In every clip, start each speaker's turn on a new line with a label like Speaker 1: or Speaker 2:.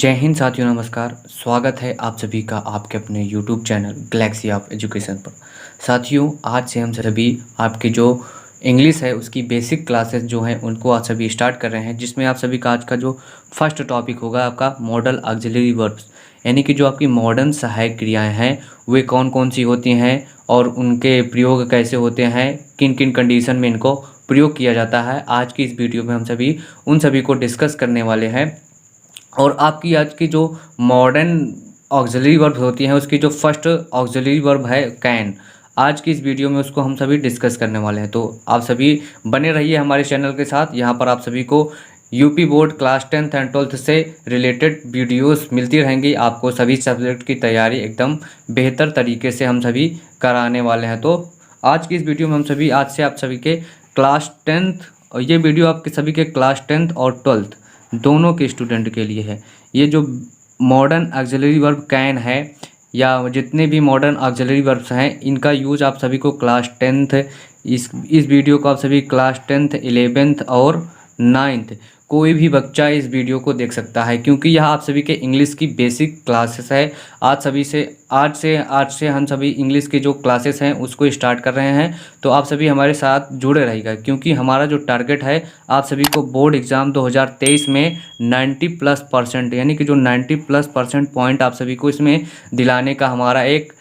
Speaker 1: जय हिंद साथियों, नमस्कार। स्वागत है आप सभी का आपके अपने YouTube channel Galaxy of education पर। साथियों, आज से हम सभी आपके जो इंग्लिश है उसकी बेसिक क्लासेस जो हैं उनको आज सभी स्टार्ट कर रहे हैं, जिसमें आप सभी का आज का जो फर्स्ट टॉपिक होगा आपका मॉडल ऑक्सिलरी वर्ब्स, यानी कि जो आपकी मॉडर्न सहायक क्रियाएँ हैं वे कौन कौन सी होती हैं और उनके प्रयोग कैसे होते हैं, किन किन कंडीशन में इनको प्रयोग किया जाता है। आज की इस वीडियो में हम सभी उन सभी को डिस्कस करने वाले हैं। और आपकी आज की जो मॉडर्न ऑक्सिलरी वर्ब होती हैं उसकी जो फर्स्ट ऑक्सिलरी वर्ब है कैन, आज की इस वीडियो में उसको हम सभी डिस्कस करने वाले हैं। तो आप सभी बने रहिए हमारे चैनल के साथ। यहाँ पर आप सभी को UP board class 10th and 12th से रिलेटेड वीडियोस मिलती रहेंगी। आपको सभी सब्जेक्ट की तैयारी एकदम बेहतर तरीके से हम सभी कराने वाले हैं। तो आज की इस वीडियो में हम सभी आज से आप सभी के क्लास 10th, और ये वीडियो आपके सभी के क्लास 10th और 12th दोनों के स्टूडेंट के लिए है। ये जो मॉडर्न ऑक्सिलरी वर्ब कैन है या जितने भी मॉडर्न ऑक्सिलरी वर्ब्स हैं इनका यूज आप सभी को क्लास 10th, इस वीडियो को आप सभी क्लास 10th 11th और 9th कोई भी बच्चा इस वीडियो को देख सकता है, क्योंकि यह आप सभी के इंग्लिश की बेसिक क्लासेस है। आज से हम सभी इंग्लिश के जो क्लासेस हैं उसको स्टार्ट कर रहे हैं। तो आप सभी हमारे साथ जुड़े रहिएगा, क्योंकि हमारा जो टारगेट है आप सभी को बोर्ड एग्ज़ाम 2023 में 90+% यानी कि जो 90+% पॉइंट आप सभी को इसमें दिलाने का हमारा एक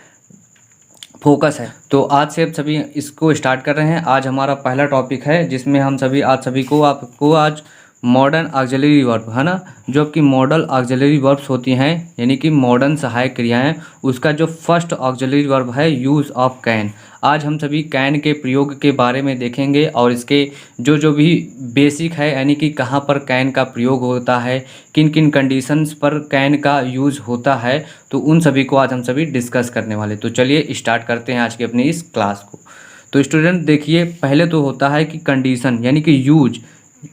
Speaker 1: फोकस है। तो आज से आप सभी इसको स्टार्ट कर रहे हैं। आज हमारा पहला टॉपिक है जिसमें हम सभी आज सभी को आपको आज मॉडर्न ऑक्सिलरी वर्ब है ना, जो आपकी मॉडल ऑक्सिलरी वर्ब्स होती हैं यानी कि मॉडर्न सहायक क्रियाएं, उसका जो फर्स्ट ऑक्सिलरी वर्ब है यूज़ ऑफ कैन। आज हम सभी कैन के प्रयोग के बारे में देखेंगे और इसके जो भी बेसिक है यानी कि कहाँ पर कैन का प्रयोग होता है, किन किन कंडीशंस पर कैन का यूज़ होता है, तो उन सभी को आज हम सभी डिस्कस करने वाले। तो चलिए स्टार्ट करते हैं आज की अपनी इस क्लास को। तो स्टूडेंट देखिए, पहले तो होता है कि कंडीशन यानी कि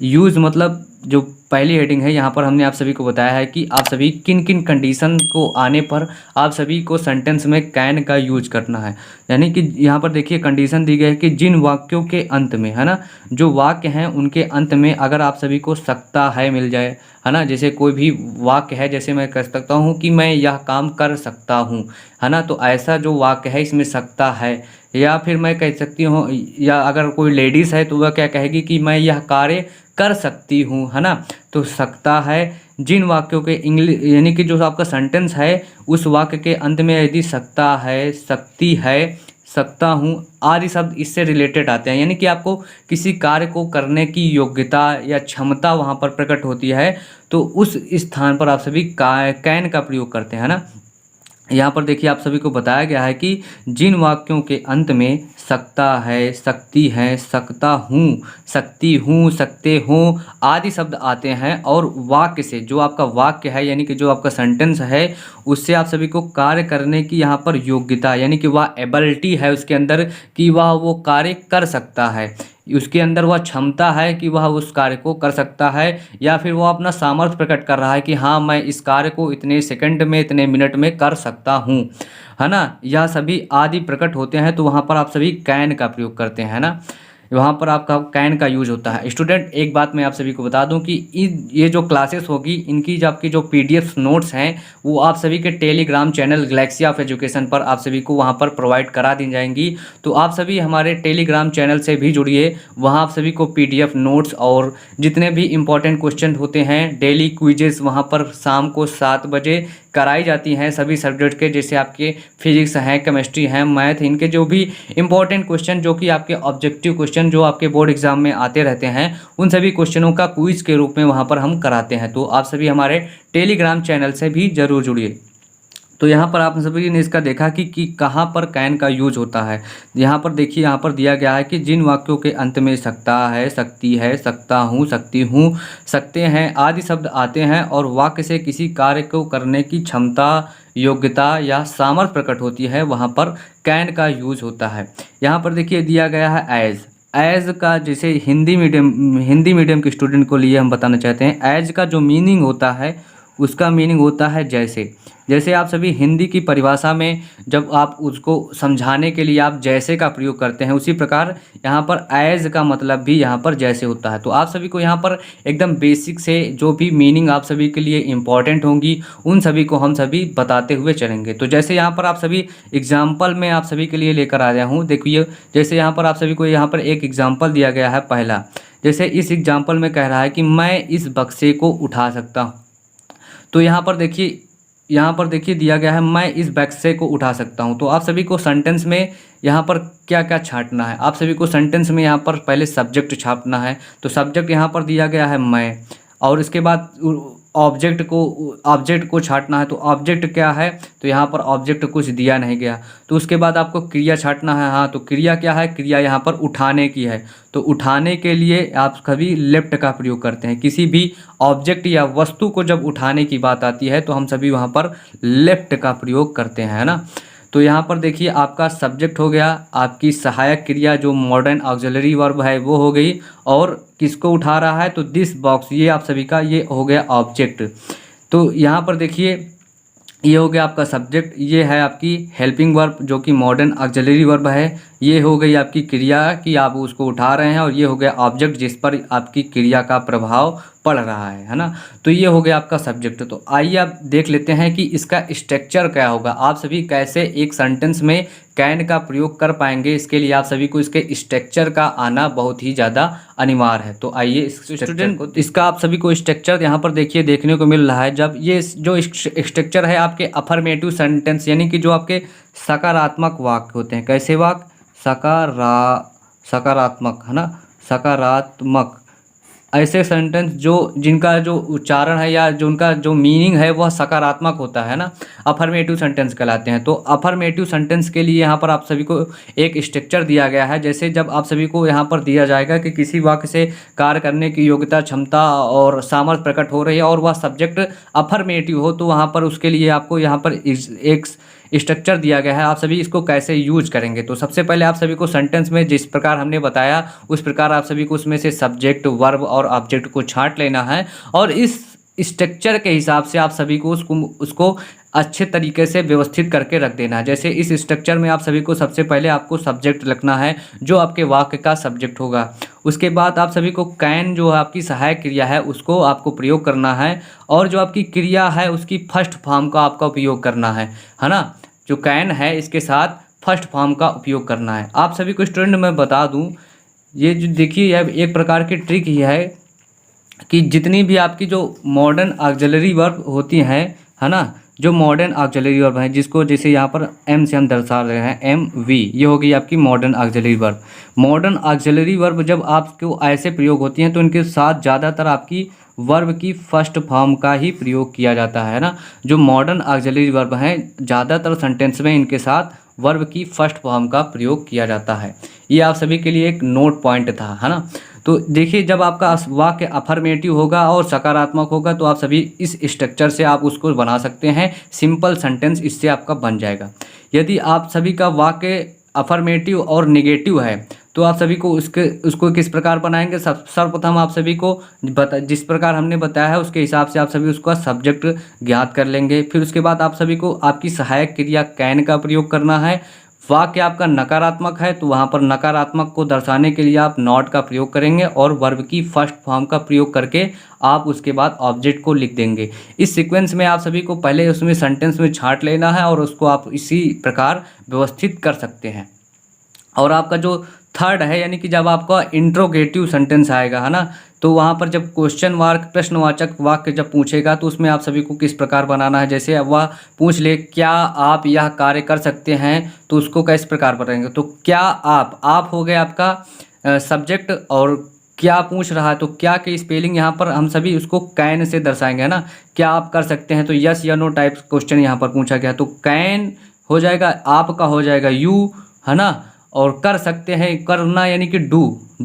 Speaker 1: यूज़ मतलब जो पहली हेडिंग है यहाँ पर हमने आप सभी को बताया है कि आप सभी किन किन कंडीशन को आने पर आप सभी को सेंटेंस में कैन का यूज करना है। यानी कि यहाँ पर देखिए कंडीशन दी गई है कि जिन वाक्यों के अंत में है ना, जो वाक्य हैं उनके अंत में अगर आप सभी को सकता है मिल जाए है ना, जैसे कोई भी वाक्य है, जैसे मैं कह सकता हूँ कि मैं यह काम कर सकता हूँ है ना, तो ऐसा जो वाक्य है इसमें सकता है। या फिर मैं कह सकती हूँ, या अगर कोई लेडीज़ है तो वह क्या कहेगी कि मैं यह कार्य कर सकती हूँ है ना, तो सकता है। जिन वाक्यों के इंग्लिश यानी कि जो आपका सेंटेंस है उस वाक्य के अंत में यदि सकता है, सकती है, सकता हूँ आदि शब्द इससे रिलेटेड आते हैं, यानी कि आपको किसी कार्य को करने की योग्यता या क्षमता वहाँ पर प्रकट होती है, तो उस स्थान पर आप सभी कैन का प्रयोग करते हैं ना। यहाँ पर देखिए आप सभी को बताया गया है कि जिन वाक्यों के अंत में सकता है, सकती है, सकता हूँ, सकती हूँ, सकते हो आदि शब्द आते हैं और वाक्य से जो आपका वाक्य है यानी कि जो आपका सेंटेंस है उससे आप सभी को कार्य करने की यहाँ पर योग्यता यानी कि वह एबिलिटी है उसके अंदर कि वह वो कार्य कर सकता है, उसके अंदर वह क्षमता है कि वह उस कार्य को कर सकता है, या फिर वह अपना सामर्थ्य प्रकट कर रहा है कि हाँ मैं इस कार्य को इतने सेकंड में, इतने मिनट में कर सकता हूँ है ना। यह सभी आदि प्रकट होते हैं, तो वहाँ पर आप सभी कैन का प्रयोग करते हैं ना, वहाँ पर आपका कैन का यूज होता है। स्टूडेंट एक बात मैं आप सभी को बता दूं कि ये जो क्लासेस होगी इनकी जो आपकी जो पीडीएफ नोट्स हैं वो आप सभी के Telegram channel Galaxy of education पर आप सभी को वहाँ पर प्रोवाइड करा दी जाएंगी। तो आप सभी हमारे टेलीग्राम चैनल से भी जुड़िए, वहाँ आप सभी को पीडीएफ नोट्स और जितने भी इंपॉर्टेंट क्वेश्चन होते हैं, डेली क्विजेस वहाँ पर शाम को 7 बजे कराई जाती हैं सभी सब्जेक्ट के, जैसे आपके फिजिक्स हैं, केमिस्ट्री हैं, मैथ, इनके जो भी इंपॉर्टेंट क्वेश्चन जो कि आपके ऑब्जेक्टिव क्वेश्चन जो आपके बोर्ड एग्जाम में आते रहते हैं उन सभी क्वेश्चनों का क्विज के रूप में वहाँ पर हम कराते हैं। तो आप सभी हमारे टेलीग्राम चैनल से भी जरूर जुड़िए। तो यहाँ पर आप सभी ने इसका देखा कि कहाँ पर कैन का यूज होता है। यहाँ पर देखिए, यहाँ पर दिया गया है कि जिन वाक्यों के अंत में सकता है, सकती है, सकता हूँ, सकती हूँ, सकते हैं आदि शब्द आते हैं और वाक्य से किसी कार्य को करने की क्षमता, योग्यता या सामर्थ्य प्रकट होती है, वहाँ पर कैन का यूज होता है। यहाँ पर देखिए दिया गया है एज का, जैसे हिंदी मीडियम के स्टूडेंट को लिए हम बताना चाहते हैं, एज का जो मीनिंग होता है उसका मीनिंग होता है जैसे। जैसे आप सभी हिंदी की परिभाषा में जब आप उसको समझाने के लिए आप जैसे का प्रयोग करते हैं, उसी प्रकार यहाँ पर एज का मतलब भी यहाँ पर जैसे होता है। तो आप सभी को यहाँ पर एकदम बेसिक से जो भी मीनिंग आप सभी के लिए इम्पॉर्टेंट होंगी उन सभी को हम सभी बताते हुए चलेंगे। तो जैसे यहाँ पर आप सभी एग्जाम्पल में आप सभी के लिए लेकर आया हूँ, देखिए जैसे यहाँ पर आप सभी को यहाँ पर एक एग्जाम्पल दिया गया है। पहला, जैसे इस एग्जाम्पल में कह रहा है कि मैं इस बक्से को उठा सकता हूँ। तो यहाँ पर देखिए दिया गया है मैं इस बक्से को उठा सकता हूँ। तो आप सभी को सेंटेंस में यहाँ पर क्या क्या छांटना है, आप सभी को सेंटेंस में यहाँ पर पहले सब्जेक्ट छापना है। तो सब्जेक्ट यहाँ पर दिया गया है मैं, और इसके बाद ऑब्जेक्ट को छांटना है। तो ऑब्जेक्ट क्या है, तो यहाँ पर ऑब्जेक्ट कुछ दिया नहीं गया। तो उसके बाद आपको क्रिया छांटना है। हाँ, तो क्रिया क्या है, क्रिया यहाँ पर उठाने की है। तो उठाने के लिए आप कभी लेफ्ट का प्रयोग करते हैं। किसी भी ऑब्जेक्ट या वस्तु को जब उठाने की बात आती है तो हम सभी वहाँ पर लेफ्ट का प्रयोग करते हैं, है ना। तो यहाँ पर देखिए आपका सब्जेक्ट हो गया, आपकी सहायक क्रिया जो मॉडर्न ऑक्सिलरी वर्ब है वो हो गई, और किसको उठा रहा है, तो दिस बॉक्स, ये आप सभी का ये हो गया ऑब्जेक्ट। तो यहाँ पर देखिए ये हो गया आपका सब्जेक्ट, ये है आपकी हेल्पिंग वर्ब जो कि मॉडर्न ऑक्सिलरी वर्ब है। ये हो गई आपकी क्रिया कि आप उसको उठा रहे हैं, और ये हो गया ऑब्जेक्ट जिस पर आपकी क्रिया का प्रभाव पड़ रहा है ना। तो ये हो गया आपका सब्जेक्ट। तो आइए आप देख लेते हैं कि इसका स्ट्रक्चर क्या होगा, आप सभी कैसे एक सेंटेंस में कैन का प्रयोग कर पाएंगे। इसके लिए आप सभी को इसके स्ट्रक्चर का आना बहुत ही ज़्यादा अनिवार्य है। तो आइए स्टूडेंट इसका आप सभी को स्ट्रक्चर यहाँ पर देखिए देखने को मिल रहा है। जब ये जो स्ट्रक्चर है आपके अफर्मेटिव सेंटेंस, यानी कि जो आपके सकारात्मक वाक्य होते हैं, कैसे वाक्य, सकारात्मक, है ना, सकारात्मक, ऐसे सेंटेंस जिनका जो उच्चारण है या जो उनका जो मीनिंग है वह सकारात्मक होता है ना, अफर्मेटिव सेंटेंस कहलाते हैं। तो अफर्मेटिव सेंटेंस के लिए यहाँ पर आप सभी को एक स्ट्रक्चर दिया गया है। जैसे जब आप सभी को यहाँ पर दिया जाएगा कि किसी वाक्य से कार्य करने की योग्यता, क्षमता और सामर्थ्य प्रकट हो रही है और वह सब्जेक्ट अफर्मेटिव हो, तो वहाँ पर उसके लिए आपको यहाँ पर एक स्ट्रक्चर दिया गया है। आप सभी इसको कैसे यूज करेंगे, तो सबसे पहले आप सभी को सेंटेंस में जिस प्रकार हमने बताया उस प्रकार आप सभी को उसमें से सब्जेक्ट, वर्ब और ऑब्जेक्ट को छांट लेना है, और इस स्ट्रक्चर के हिसाब से आप सभी को उसको अच्छे तरीके से व्यवस्थित करके रख देना है। जैसे इस स्ट्रक्चर में आप सभी को सबसे पहले आपको सब्जेक्ट लिखना है जो आपके वाक्य का सब्जेक्ट होगा। उसके बाद आप सभी को कैन जो है आपकी सहायक क्रिया है उसको आपको प्रयोग करना है, और जो आपकी क्रिया है उसकी फर्स्ट फॉर्म का आपका उपयोग करना है ना। जो कैन है इसके साथ फर्स्ट फॉर्म का उपयोग करना है। आप सभी को स्टूडेंट मैं बता दूं, ये जो देखिए यह एक प्रकार की ट्रिक ही है कि जितनी भी आपकी जो मॉडर्न ऑक्सिलरी वर्ब होती हैं, है ना, जो मॉडर्न ऑक्सिलरी वर्ब हैं जिसको जैसे यहाँ पर एम से हम दर्शा रहे हैं, एम वी, ये हो गई आपकी modern auxiliary verb. Modern auxiliary verb जब आपको ऐसे प्रयोग होती हैं तो इनके साथ ज़्यादातर आपकी वर्ब की फर्स्ट फॉर्म का ही प्रयोग किया जाता है ना। जो मॉडर्न ऑक्सिलरी वर्ब हैं ज़्यादातर सेंटेंस में इनके साथ वर्ब की फर्स्ट फॉर्म का प्रयोग किया जाता है। ये आप सभी के लिए एक नोट पॉइंट था, है ना। तो देखिए जब आपका वाक्य अफर्मेटिव होगा और सकारात्मक होगा तो आप सभी इस स्ट्रक्चर से आप उसको बना सकते हैं, सिंपल सेंटेंस इससे आपका बन जाएगा। यदि आप सभी का वाक्य अफर्मेटिव और नेगेटिव है तो आप सभी को उसको किस प्रकार बनाएंगे, सर्वप्रथम आप सभी को जिस प्रकार हमने बताया है उसके हिसाब से आप सभी उसका सब्जेक्ट ज्ञात कर लेंगे। फिर उसके बाद आप सभी को आपकी सहायक क्रिया कैन का प्रयोग करना है। वाक्य आपका नकारात्मक है तो वहाँ पर नकारात्मक को दर्शाने के लिए आप नॉट का प्रयोग करेंगे, और वर्ब की फर्स्ट फॉर्म का प्रयोग करके आप उसके बाद ऑब्जेक्ट को लिख देंगे। इस सीक्वेंस में आप सभी को पहले उसमें सेंटेंस में छांट लेना है और उसको आप इसी प्रकार व्यवस्थित कर सकते हैं। और आपका जो थर्ड है, यानी कि जब आपका इंट्रोगेटिव सेंटेंस आएगा, है ना, तो वहाँ पर जब क्वेश्चन मार्क प्रश्नवाचक वाक्य जब पूछेगा तो उसमें आप सभी को किस प्रकार बनाना है। जैसे अब वह पूछ ले क्या आप यह कार्य कर सकते हैं, तो उसको किस प्रकार बनाएंगे। तो क्या आप हो गए आपका सब्जेक्ट, और क्या पूछ रहा है तो क्या की स्पेलिंग यहाँ पर हम सभी उसको कैन से दर्शाएंगे, है ना। क्या आप कर सकते हैं, तो यस या नो टाइप क्वेश्चन यहाँ पर पूछा गया, तो कैन हो जाएगा, आपका हो जाएगा यू, है ना, और कर सकते हैं करना यानी कि डू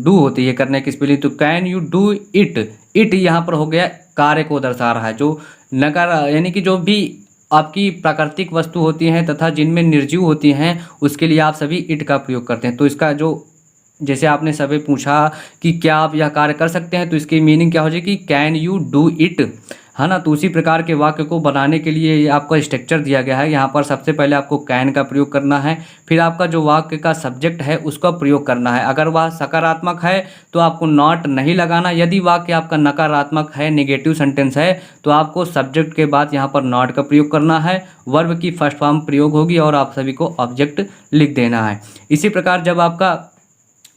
Speaker 1: होती है करने की स्पेलिंग, तो कैन यू डू इट यहाँ पर हो गया कार्य को दर्शा रहा है। जो नकार यानी कि जो भी आपकी प्राकृतिक वस्तु होती हैं तथा जिनमें निर्जीव होती हैं उसके लिए आप सभी इट का प्रयोग करते हैं। तो इसका जो जैसे आपने सभी पूछा कि क्या आप यह कार्य कर सकते हैं, तो इसकी मीनिंग क्या हो जाएगी, कैन यू डू इट, है ना। तो उसी प्रकार के वाक्य को बनाने के लिए ये आपका स्ट्रक्चर दिया गया है। यहाँ पर सबसे पहले आपको कैन का प्रयोग करना है, फिर आपका जो वाक्य का सब्जेक्ट है उसका प्रयोग करना है। अगर वह सकारात्मक है तो आपको नॉट नहीं लगाना। यदि वाक्य आपका नकारात्मक है, नेगेटिव सेंटेंस है, तो आपको सब्जेक्ट के बाद यहाँ पर नॉट का प्रयोग करना है, वर्ब की फर्स्ट फॉर्म प्रयोग होगी और आप सभी को ऑब्जेक्ट लिख देना है। इसी प्रकार जब आपका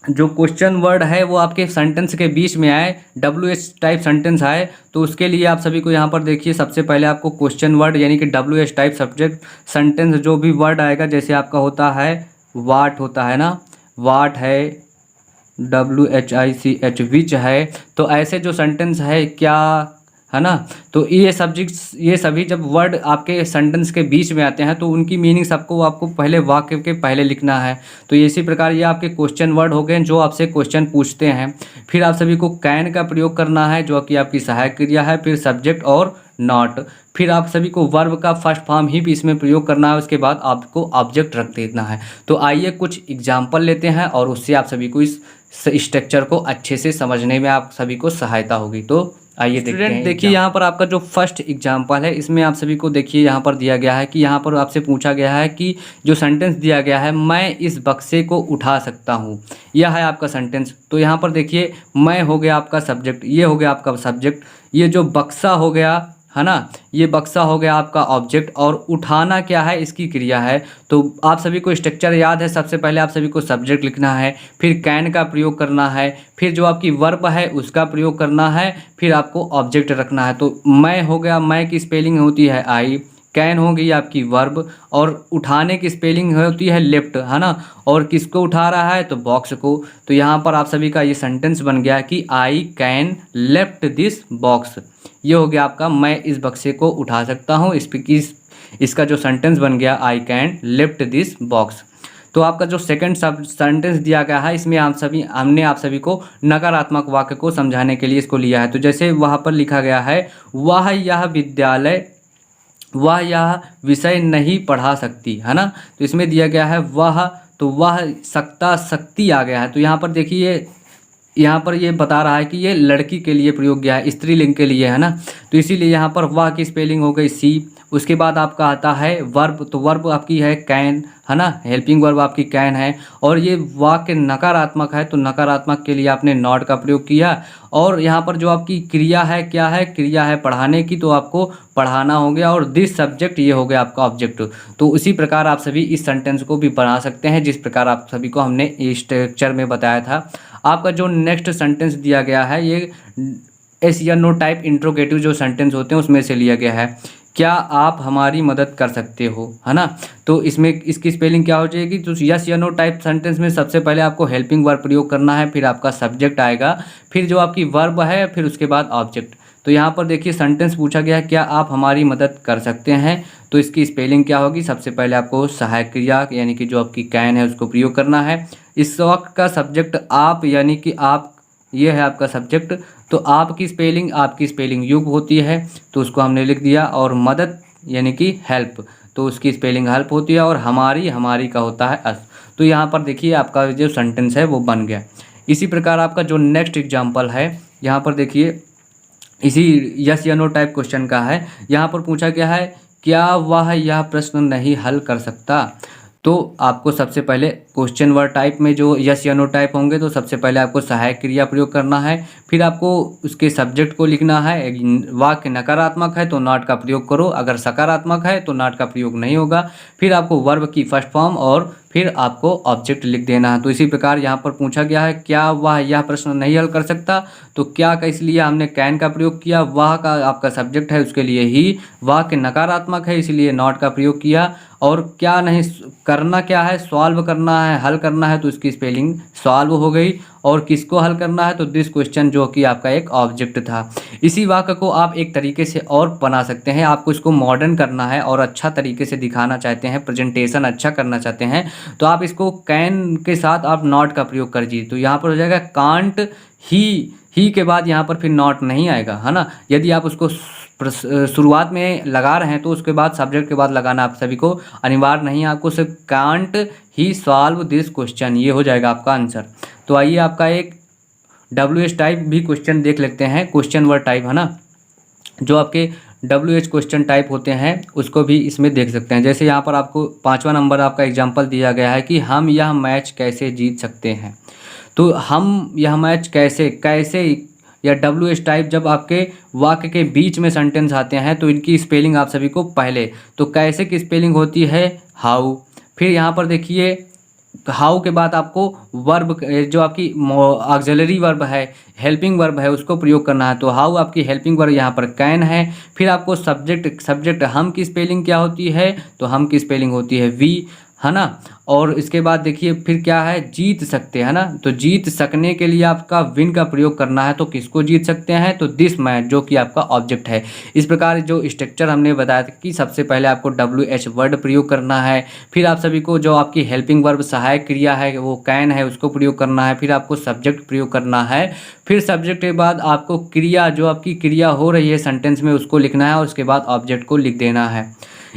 Speaker 1: जो क्वेश्चन वर्ड है वो आपके सेंटेंस के बीच में आए, WH टाइप सेंटेंस आए, तो उसके लिए आप सभी को यहाँ पर देखिए सबसे पहले आपको क्वेश्चन वर्ड यानी कि WH टाइप सब्जेक्ट सेंटेंस जो भी वर्ड आएगा, जैसे आपका होता है वाट, होता है ना, वाट है, WHICH, विच है, तो ऐसे जो सेंटेंस है, क्या, है ना। तो ये सब्जेक्ट्स, ये सभी जब वर्ड आपके सेंटेंस के बीच में आते हैं तो उनकी मीनिंग सबको आपको पहले वाक्य के पहले लिखना है। तो इसी प्रकार ये आपके क्वेश्चन वर्ड हो गए जो आपसे क्वेश्चन पूछते हैं। फिर आप सभी को कैन का प्रयोग करना है जो कि आपकी सहायक क्रिया है, फिर सब्जेक्ट और नॉट, फिर आप सभी को वर्ब का फर्स्ट फॉर्म ही भी इसमें प्रयोग करना है, उसके बाद आपको ऑब्जेक्ट रख देना है। तो आइए कुछ एग्जाम्पल लेते हैं और उससे आप सभी को इस स्ट्रक्चर को अच्छे से समझने में आप सभी को सहायता होगी। तो आइए देखते हैं। देखिए यहाँ पर आपका जो फर्स्ट एग्जाम्पल है इसमें आप सभी को देखिए यहाँ पर दिया गया है कि यहाँ पर आपसे पूछा गया है कि जो सेंटेंस दिया गया है, मैं इस बक्से को उठा सकता हूँ, यह है आपका सेंटेंस। तो यहाँ पर देखिए मैं हो गया आपका सब्जेक्ट, ये हो गया आपका सब्जेक्ट, ये जो बक्सा हो गया, है ना, ये बक्सा हो गया आपका ऑब्जेक्ट, और उठाना क्या है, इसकी क्रिया है। तो आप सभी को स्ट्रक्चर याद है, सबसे पहले आप सभी को सब्जेक्ट लिखना है, फिर कैन का प्रयोग करना है, फिर जो आपकी वर्ब है उसका प्रयोग करना है, फिर आपको ऑब्जेक्ट रखना है। तो मैं हो गया, मैं की स्पेलिंग होती है आई, कैन हो गई आपकी वर्ब, और उठाने की स्पेलिंग होती है लेफ्ट, है ना, और किसको उठा रहा है, तो बॉक्स को। तो यहाँ पर आप सभी का ये सेंटेंस बन गया कि I can left this box. ये हो गया आपका मैं इस बक्से को उठा सकता हूँ, इसका जो सेंटेंस बन गया I can lift this box. तो आपका जो सेकंड सब सेंटेंस दिया गया है इसमें हमने आप सभी को नकारात्मक वाक्य को समझाने के लिए इसको लिया है। तो जैसे वहाँ पर लिखा गया है वह यह विद्यालय, वह यह विषय नहीं पढ़ा सकती, है ना। तो इसमें दिया गया है वह, तो वह सकता, शक्ति आ गया है। तो यहाँ पर देखिए, यहाँ पर ये बता रहा है कि ये लड़की के लिए प्रयोग किया है, स्त्रीलिंग के लिए, है ना। तो इसीलिए यहाँ पर वह की स्पेलिंग हो गई सी। उसके बाद आपका आता है वर्ब, तो वर्ब आपकी है कैन, है ना, हेल्पिंग वर्ब आपकी कैन है। और ये वाक्य नकारात्मक है तो नकारात्मक के लिए आपने नॉट का प्रयोग किया। और यहाँ पर जो आपकी क्रिया है, क्या है, क्रिया है पढ़ाने की, तो आपको पढ़ाना हो गया। और दिस सब्जेक्ट, ये हो गया आपका ऑब्जेक्ट। तो उसी प्रकार आप सभी इस सेंटेंस को भी बना सकते हैं जिस प्रकार आप सभी को हमने इस स्ट्रक्चर में बताया था। आपका जो नेक्स्ट सेंटेंस दिया गया है ये एस या नो टाइप इंट्रोगेटिव जो सेंटेंस होते हैं उसमें से लिया गया है। क्या आप हमारी मदद कर सकते हो, है ना। तो इसमें इसकी स्पेलिंग क्या हो जाएगी, तो यस या नो टाइप सेंटेंस में सबसे पहले आपको हेल्पिंग वर्ब प्रयोग करना है, फिर आपका सब्जेक्ट आएगा, फिर जो आपकी वर्ब है, फिर उसके बाद ऑब्जेक्ट। तो यहाँ पर देखिए सेंटेंस पूछा गया है क्या आप हमारी मदद कर सकते हैं, तो इसकी स्पेलिंग क्या होगी, सबसे पहले आपको सहायक क्रिया यानी कि जो आपकी कैन है उसको प्रयोग करना है। इस वाक्य का सब्जेक्ट आप यानी कि आप, ये है आपका सब्जेक्ट। तो आपकी स्पेलिंग युग होती है तो उसको हमने लिख दिया। और मदद यानी कि हेल्प, तो उसकी स्पेलिंग हेल्प होती है। और हमारी का होता है अस। तो यहाँ पर देखिए आपका जो सेंटेंस है वो बन गया। इसी प्रकार आपका जो नेक्स्ट एग्जाम्पल है यहाँ पर देखिए, इसी यस या नो टाइप क्वेश्चन का है। यहाँ पर पूछा गया है क्या वह यह प्रश्न नहीं हल कर सकता। तो आपको सबसे पहले क्वेश्चन वर्ड टाइप में जो यस या नो टाइप होंगे तो सबसे पहले आपको सहायक क्रिया प्रयोग करना है, फिर आपको उसके सब्जेक्ट को लिखना है। वाक्य नकारात्मक है तो नॉट का प्रयोग करो, अगर सकारात्मक है तो नॉट का प्रयोग नहीं होगा। फिर आपको वर्ब की फर्स्ट फॉर्म और फिर आपको ऑब्जेक्ट लिख देना है। तो इसी प्रकार यहाँ पर पूछा गया है क्या वह यह प्रश्न नहीं हल कर सकता, तो क्या का इसलिए हमने कैन का प्रयोग किया, वह का आपका सब्जेक्ट है उसके लिए ही, वाक्य नकारात्मक है इसलिए नॉट का प्रयोग किया। और क्या नहीं करना, क्या है, सॉल्व करना है, हल करना है, तो इसकी स्पेलिंग सॉल्व हो गई। और किसको हल करना है, तो दिस क्वेश्चन जो कि आपका एक ऑब्जेक्ट था। इसी वाक्य को आप एक तरीके से और बना सकते हैं। आपको इसको मॉडर्न करना है और अच्छा तरीके से दिखाना चाहते हैं, प्रेजेंटेशन अच्छा करना चाहते हैं, तो आप इसको कैन के साथ आप नॉट का प्रयोग कर दीजिए। तो यहाँ पर हो जाएगा कांट ही के बाद यहाँ पर फिर नॉट नहीं आएगा, है ना। यदि आप उसको शुरुआत में लगा रहे हैं तो उसके बाद सब्जेक्ट के बाद लगाना आप सभी को अनिवार्य नहीं है, आपको सिर्फ can't he solve this question, ये हो जाएगा आपका आंसर। तो आइए आपका एक WH टाइप भी क्वेश्चन देख लेते हैं, क्वेश्चन वर्ड टाइप, है ना। जो आपके WH क्वेश्चन टाइप होते हैं उसको भी इसमें देख सकते हैं। जैसे यहाँ पर आपको 5वां नंबर आपका एग्जाम्पल दिया गया है कि हम यह मैच कैसे जीत सकते हैं। तो हम यह मैच कैसे कैसे या WH टाइप जब आपके वाक्य के बीच में सेंटेंस आते हैं तो इनकी स्पेलिंग आप सभी को पहले तो कैसे की स्पेलिंग होती है हाउ। फिर यहाँ पर देखिए हाउ के बाद आपको वर्ब जो आपकी ऑक्सिलरी वर्ब है, हेल्पिंग वर्ब है, उसको प्रयोग करना है। तो हाउ आपकी हेल्पिंग वर्ब यहाँ पर कैन है। फिर आपको सब्जेक्ट हम की स्पेलिंग क्या होती है, तो हम की स्पेलिंग होती है वी, है ना। और इसके बाद देखिए फिर क्या है, जीत सकते हैं ना। तो जीत सकने के लिए आपका विन का प्रयोग करना है। तो किसको जीत सकते हैं, तो दिस मैच, जो कि आपका ऑब्जेक्ट है। इस प्रकार जो स्ट्रक्चर हमने बताया था कि सबसे पहले आपको WH वर्ड प्रयोग करना है। फिर आप सभी को जो आपकी हेल्पिंग वर्ब सहायक क्रिया है वो कैन है उसको प्रयोग करना है। फिर आपको सब्जेक्ट प्रयोग करना है। फिर सब्जेक्ट के बाद आपको क्रिया, जो आपकी क्रिया हो रही है सेंटेंस में, उसको लिखना है और उसके बाद ऑब्जेक्ट को लिख देना है।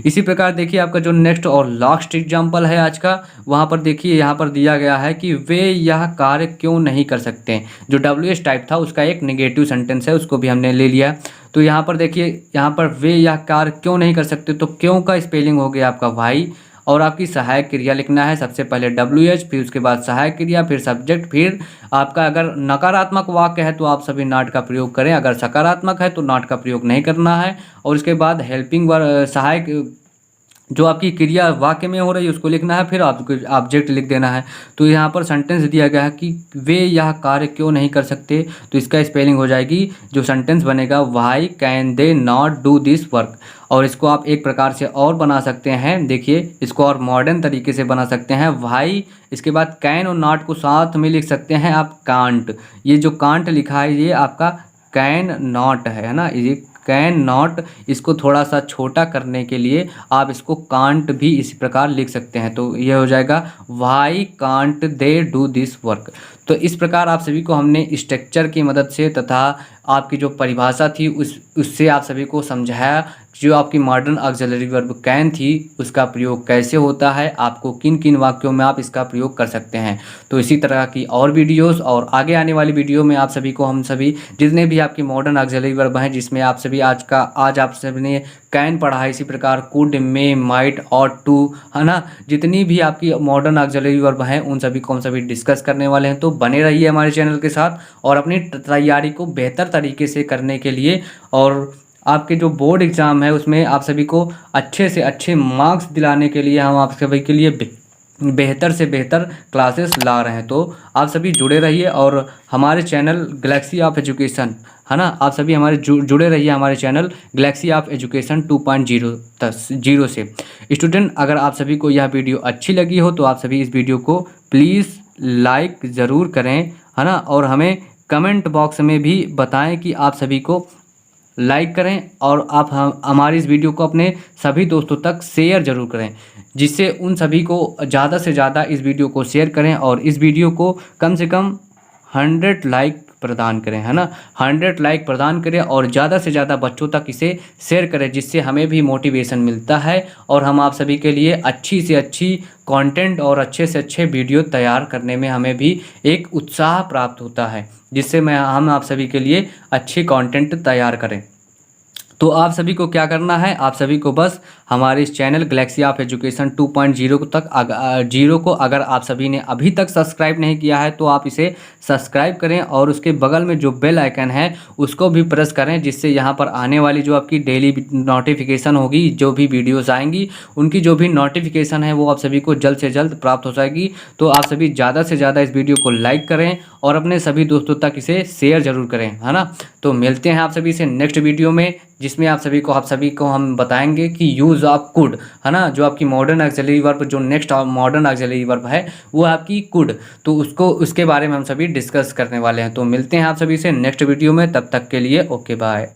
Speaker 1: इसी प्रकार देखिए आपका जो नेक्स्ट और लास्ट एग्जाम्पल है आज का, वहाँ पर देखिए यहाँ पर दिया गया है कि वे यह कार्य क्यों नहीं कर सकते। जो WH टाइप था उसका एक नेगेटिव सेंटेंस है, उसको भी हमने ले लिया। तो यहाँ पर देखिए यहाँ पर वे यह कार्य क्यों नहीं कर सकते, तो क्यों का स्पेलिंग हो गया आपका वाई। और आपकी सहायक क्रिया लिखना है, सबसे पहले WH, फिर उसके बाद सहायक क्रिया, फिर सब्जेक्ट। फिर आपका अगर नकारात्मक वाक्य है तो आप सभी नॉट का प्रयोग करें, अगर सकारात्मक है तो नॉट का प्रयोग नहीं करना है। और उसके बाद हेल्पिंग वर्ब सहायक जो आपकी क्रिया वाक्य में हो रही है उसको लिखना है, फिर आपको ऑब्जेक्ट लिख देना है। तो यहाँ पर सेंटेंस दिया गया है कि वे यह कार्य क्यों नहीं कर सकते, तो इसका स्पेलिंग हो जाएगी, जो सेंटेंस बनेगा why can they not do this work. और इसको आप एक प्रकार से और बना सकते हैं, देखिए इसको और मॉडर्न तरीके से बना सकते हैं। वाई इसके बाद कैन और नॉट को साथ में लिख सकते हैं आप कांट। ये जो कांट लिखा है ये आपका कैन नॉट है ना, ये कैन नॉट। इसको थोड़ा सा छोटा करने के लिए आप इसको कांट भी इसी प्रकार लिख सकते हैं। तो ये हो जाएगा why can't they do this work. तो इस प्रकार आप सभी को हमने स्ट्रक्चर की मदद से तथा आपकी जो परिभाषा थी उससे आप सभी को समझाया, जो आपकी मॉडर्न ऑक्सिलरी वर्ब कैन थी उसका प्रयोग कैसे होता है, आपको किन किन वाक्यों में आप इसका प्रयोग कर सकते हैं। तो इसी तरह की और वीडियोस और आगे आने वाली वीडियो में आप सभी को हम सभी जितने भी आपकी मॉडर्न ऑक्सिलरी वर्ब हैं, जिसमें आप सभी आज आप सभी ने कैन पढ़ा है, इसी प्रकार कुड मे माइट और टू, है ना। जितनी भी आपकी मॉडर्न ऑक्सिलरी वर्ब हैं उन सभी को हम सभी डिस्कस करने वाले हैं। तो बने रहिए हमारे चैनल के साथ और अपनी तैयारी को बेहतर तरीके से करने के लिए, और आपके जो बोर्ड एग्ज़ाम है उसमें आप सभी को अच्छे से अच्छे मार्क्स दिलाने के लिए हम आप सभी के लिए बेहतर से बेहतर क्लासेस ला रहे हैं। तो आप सभी जुड़े रहिए और हमारे चैनल गैलेक्सी ऑफ एजुकेशन, है ना, आप सभी हमारे जुड़े रहिए हमारे चैनल गैलेक्सी ऑफ एजुकेशन 2.0 से। स्टूडेंट, अगर आप सभी को यह वीडियो अच्छी लगी हो तो आप सभी इस वीडियो को प्लीज़ लाइक ज़रूर करें, है ना। और हमें कमेंट बॉक्स में भी बताएं कि आप सभी को लाइक करें, और आप हमारी इस वीडियो को अपने सभी दोस्तों तक शेयर ज़रूर करें, जिससे उन सभी को ज़्यादा से ज़्यादा इस वीडियो को शेयर करें और इस वीडियो को कम से कम 100 लाइक प्रदान करें, है ना। 100 लाइक प्रदान करें और ज़्यादा से ज़्यादा बच्चों तक इसे शेयर करें, जिससे हमें भी मोटिवेशन मिलता है और हम आप सभी के लिए अच्छी से अच्छी कंटेंट और अच्छे से अच्छे वीडियो तैयार करने में हमें भी एक उत्साह प्राप्त होता है, जिससे हम आप सभी के लिए अच्छी कंटेंट तैयार करें। तो आप सभी को क्या करना है, आप सभी को बस हमारे इस चैनल गैलेक्सी ऑफ एजुकेशन 2.0 को अगर आप सभी ने अभी तक सब्सक्राइब नहीं किया है तो आप इसे सब्सक्राइब करें और उसके बगल में जो बेल आइकन है उसको भी प्रेस करें, जिससे यहाँ पर आने वाली जो आपकी डेली नोटिफिकेशन होगी, जो भी वीडियोज़ आएंगी उनकी जो भी नोटिफिकेशन है वो आप सभी को जल्द से जल्द प्राप्त हो जाएगी। तो आप सभी ज़्यादा से ज़्यादा इस वीडियो को लाइक करें और अपने सभी दोस्तों तक इसे शेयर ज़रूर करें, है ना। तो मिलते हैं आप सभी से नेक्स्ट वीडियो में, जिसमें आप सभी को हम बताएंगे कि यूज़ ऑफ कुड, है ना। जो आपकी मॉडर्न ऑक्सिलरी वर्ब, जो नेक्स्ट मॉडर्न ऑक्सिलरी वर्ब है वो आपकी कुड, तो उसके बारे में हम सभी डिस्कस करने वाले हैं। तो मिलते हैं आप सभी से नेक्स्ट वीडियो में, तब तक के लिए ओके बाय।